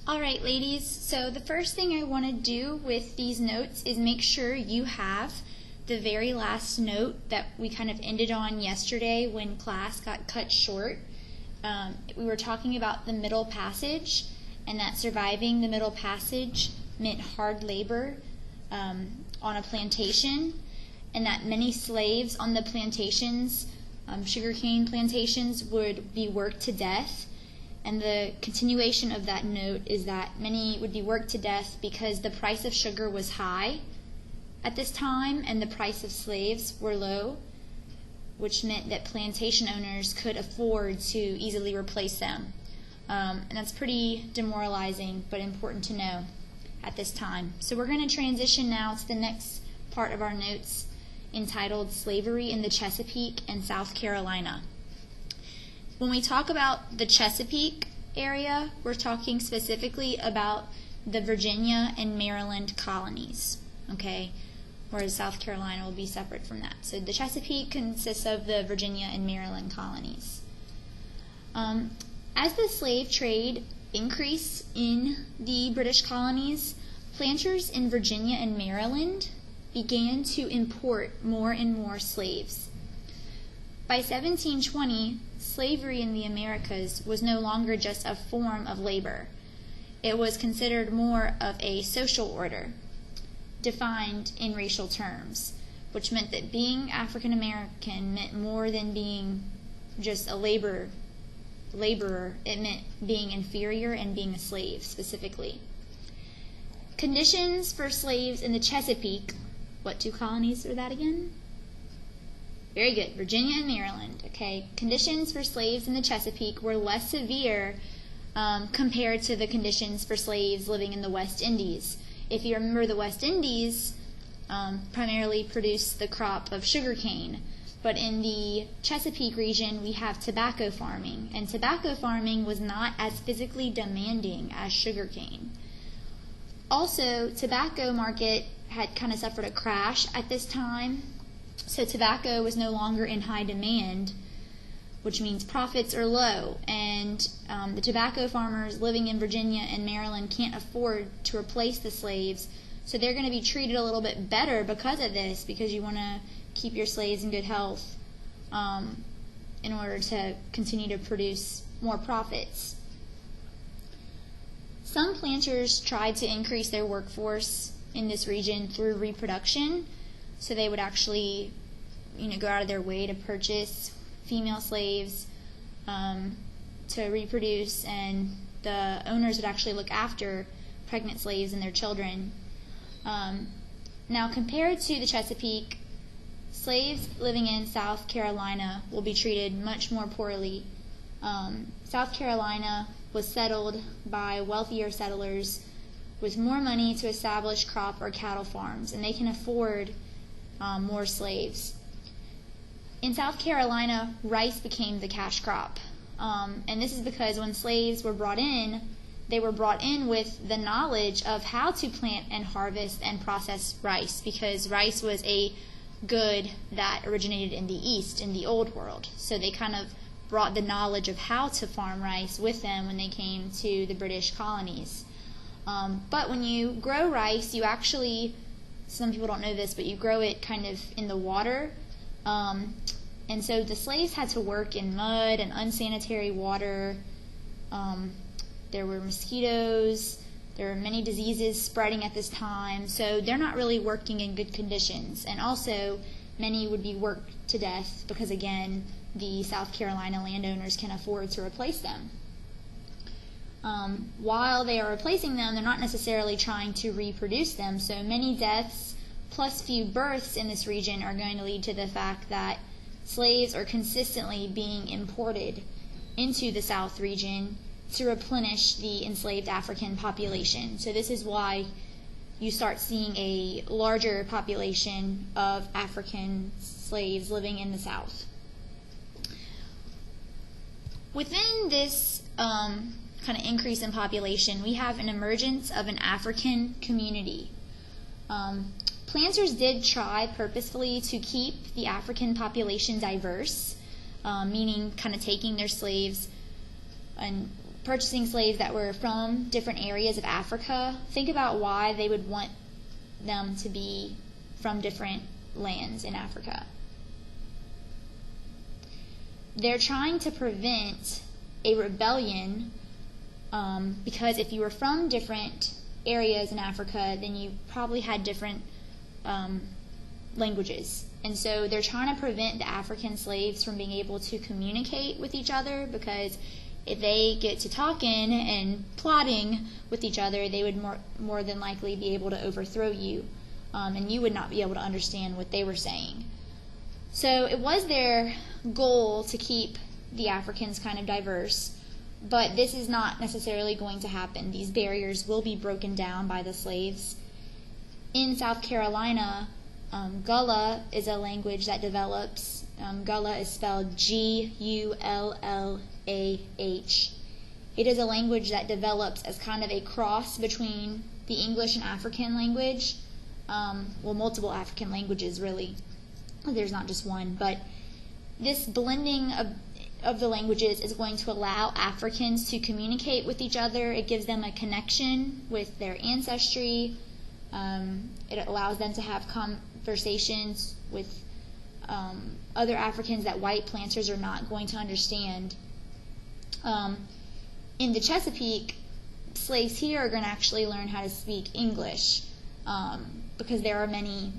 Alright ladies, so the first thing I want to do with these notes is make sure you have the very last note that we kind of ended on yesterday when class got cut short. We were talking about the Middle Passage, and that surviving the Middle Passage meant hard labor on a plantation, and that many slaves on the plantations, sugarcane plantations, would be worked to death. And the continuation of that note is that many would be worked to death because the price of sugar was high at this time and the price of slaves were low, which meant that plantation owners could afford to easily replace them. And that's pretty demoralizing but important to know at this time. So we're going to transition now to the next part of our notes entitled Slavery in the Chesapeake and South Carolina. When we talk about the Chesapeake area, we're talking specifically about the Virginia and Maryland colonies, okay? Whereas South Carolina will be separate from that. So the Chesapeake consists of the Virginia and Maryland colonies. As the slave trade increased in the British colonies, planters in Virginia and Maryland began to import more and more slaves. By 1720, slavery in the Americas was no longer just a form of labor. It was considered more of a social order, defined in racial terms, which meant that being African American meant more than being just a laborer. It meant being inferior and being a slave specifically. Conditions for slaves in the Chesapeake, what two colonies are that again? Very good, Virginia and Maryland. Okay, conditions for slaves in the Chesapeake were less severe compared to the conditions for slaves living in the West Indies. If you remember, the West Indies primarily produced the crop of sugarcane, but in the Chesapeake region we have tobacco farming, and tobacco farming was not as physically demanding as sugarcane. Also, tobacco market had kind of suffered a crash at this time. So tobacco was no longer in high demand, which means profits are low, and the tobacco farmers living in Virginia and Maryland can't afford to replace the slaves, so they're going to be treated a little bit better because of this, because you want to keep your slaves in good health in order to continue to produce more profits. Some planters tried to increase their workforce in this region through reproduction. So they would actually, go out of their way to purchase female slaves to reproduce, and the owners would actually look after pregnant slaves and their children. Now, compared to the Chesapeake, slaves living in South Carolina will be treated much more poorly. South Carolina was settled by wealthier settlers with more money to establish crop or cattle farms, and they can afford more slaves. In South Carolina, rice became the cash crop. And this is because when slaves were brought in, they were brought in with the knowledge of how to plant and harvest and process rice, because rice was a good that originated in the East, in the Old World. So they kind of brought the knowledge of how to farm rice with them when they came to the British colonies. But when you grow rice, you actually, some people don't know this, but you grow it kind of in the water. And so the slaves had to work in mud and unsanitary water. There were mosquitoes. There were many diseases spreading at this time. So they're not really working in good conditions. And also, many would be worked to death because, again, the South Carolina landowners can afford to replace them. While they are replacing them, they're not necessarily trying to reproduce them. So many deaths plus few births in this region are going to lead to the fact that slaves are consistently being imported into the South region to replenish the enslaved African population. So this is why you start seeing a larger population of African slaves living in the South. Within this kind of increase in population, we have an emergence of an African community. Planters did try purposefully to keep the African population diverse, meaning kind of taking their slaves and purchasing slaves that were from different areas of Africa, think about why they would want them to be from different lands in Africa. They're trying to prevent a rebellion because if you were from different areas in Africa, then you probably had different languages. And so they're trying to prevent the African slaves from being able to communicate with each other, because if they get to talking and plotting with each other, they would more than likely be able to overthrow you, and you would not be able to understand what they were saying. So it was their goal to keep the Africans kind of diverse, but this is not necessarily going to happen. These barriers will be broken down by the slaves. In South Carolina, Gullah is a language that develops. Gullah is spelled Gullah. It is a language that develops as kind of a cross between the English and African language. Well, multiple African languages, really. There's not just one, but this blending of the languages is going to allow Africans to communicate with each other. It gives them a connection with their ancestry. It allows them to have conversations with other Africans that white planters are not going to understand. In the Chesapeake, slaves here are going to actually learn how to speak English because there are many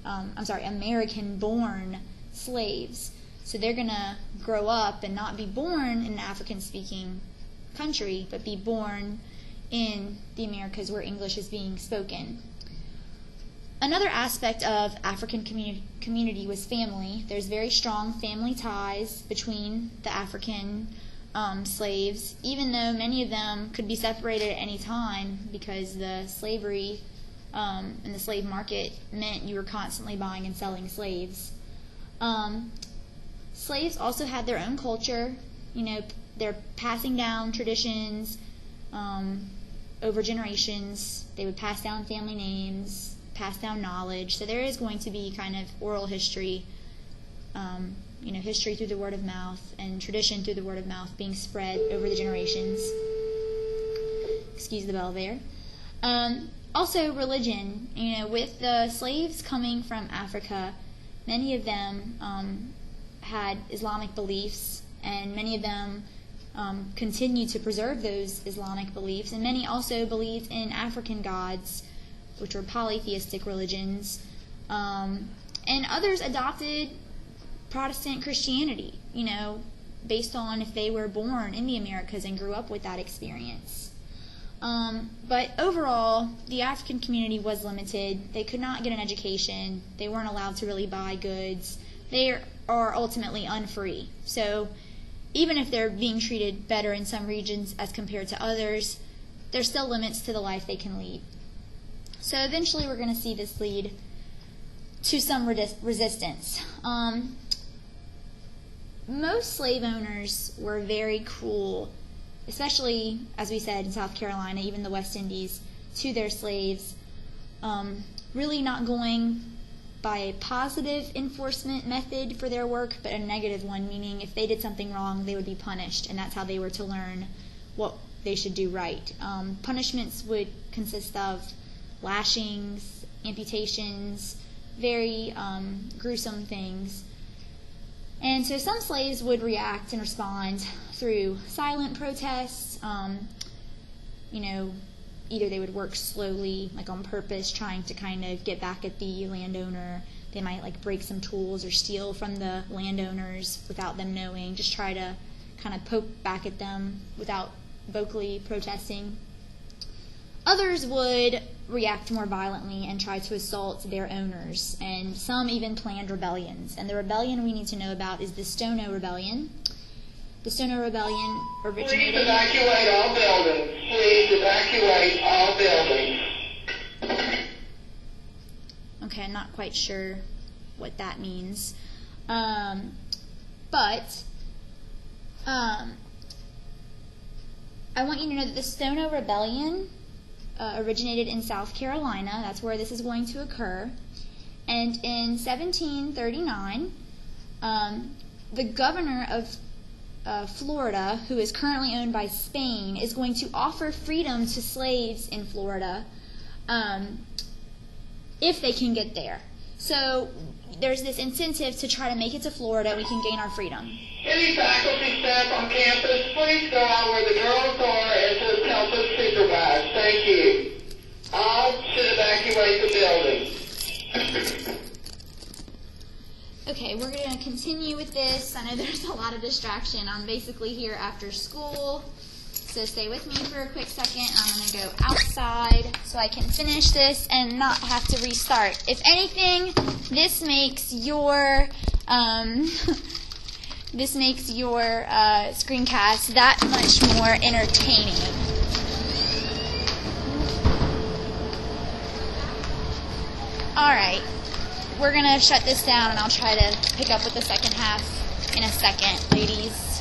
American-born slaves. So they're going to grow up and not be born in an African-speaking country, but be born in the Americas where English is being spoken. Another aspect of African community was family. There's very strong family ties between the African slaves, even though many of them could be separated at any time because the slavery and the slave market meant you were constantly buying and selling slaves. Slaves also had their own culture. They're passing down traditions over generations. They would pass down family names, pass down knowledge. So there is going to be kind of oral history, history through the word of mouth and tradition through the word of mouth being spread over the generations. Excuse the bell there. Also religion. With the slaves coming from Africa, many of them had Islamic beliefs, and many of them continue to preserve those Islamic beliefs, and many also believed in African gods, which were polytheistic religions, and others adopted Protestant Christianity, based on if they were born in the Americas and grew up with that experience. But overall, the African community was limited. They could not get an education. They weren't allowed to really buy goods. They are ultimately unfree. So even if they're being treated better in some regions as compared to others, there's still limits to the life they can lead. So eventually we're going to see this lead to some resistance. Most slave owners were very cruel, especially, as we said, in South Carolina, even the West Indies, to their slaves, really not going by a positive enforcement method for their work, but a negative one, meaning if they did something wrong, they would be punished, and that's how they were to learn what they should do right. Punishments would consist of lashings, amputations, very gruesome things. And so some slaves would react and respond through silent protests. Either they would work slowly, like on purpose, trying to kind of get back at the landowner. They might break some tools or steal from the landowners without them knowing, just try to kind of poke back at them without vocally protesting. Others would react more violently and try to assault their owners, and some even planned rebellions. And the rebellion we need to know about is the Stono Rebellion. The Stono Rebellion originated... Please evacuate all buildings. Please evacuate all buildings. Okay, I'm not quite sure what that means. But I want you to know that the Stono Rebellion originated in South Carolina. That's where this is going to occur. And in 1739, the governor of Florida, who is currently owned by Spain, is going to offer freedom to slaves in Florida if they can get there. So there's this incentive to try to make it to Florida. We can gain our freedom. Any faculty staff on campus, please go out where the girls are and just help us supervise. Thank you. All should evacuate the building. Okay, we're going to continue with this. I know there's a lot of distraction. I'm basically here after school, so stay with me for a quick second. I'm going to go outside so I can finish this and not have to restart. If anything, this makes your screencast that much more entertaining. All right. We're going to shut this down, and I'll try to pick up with the second half in a second, ladies.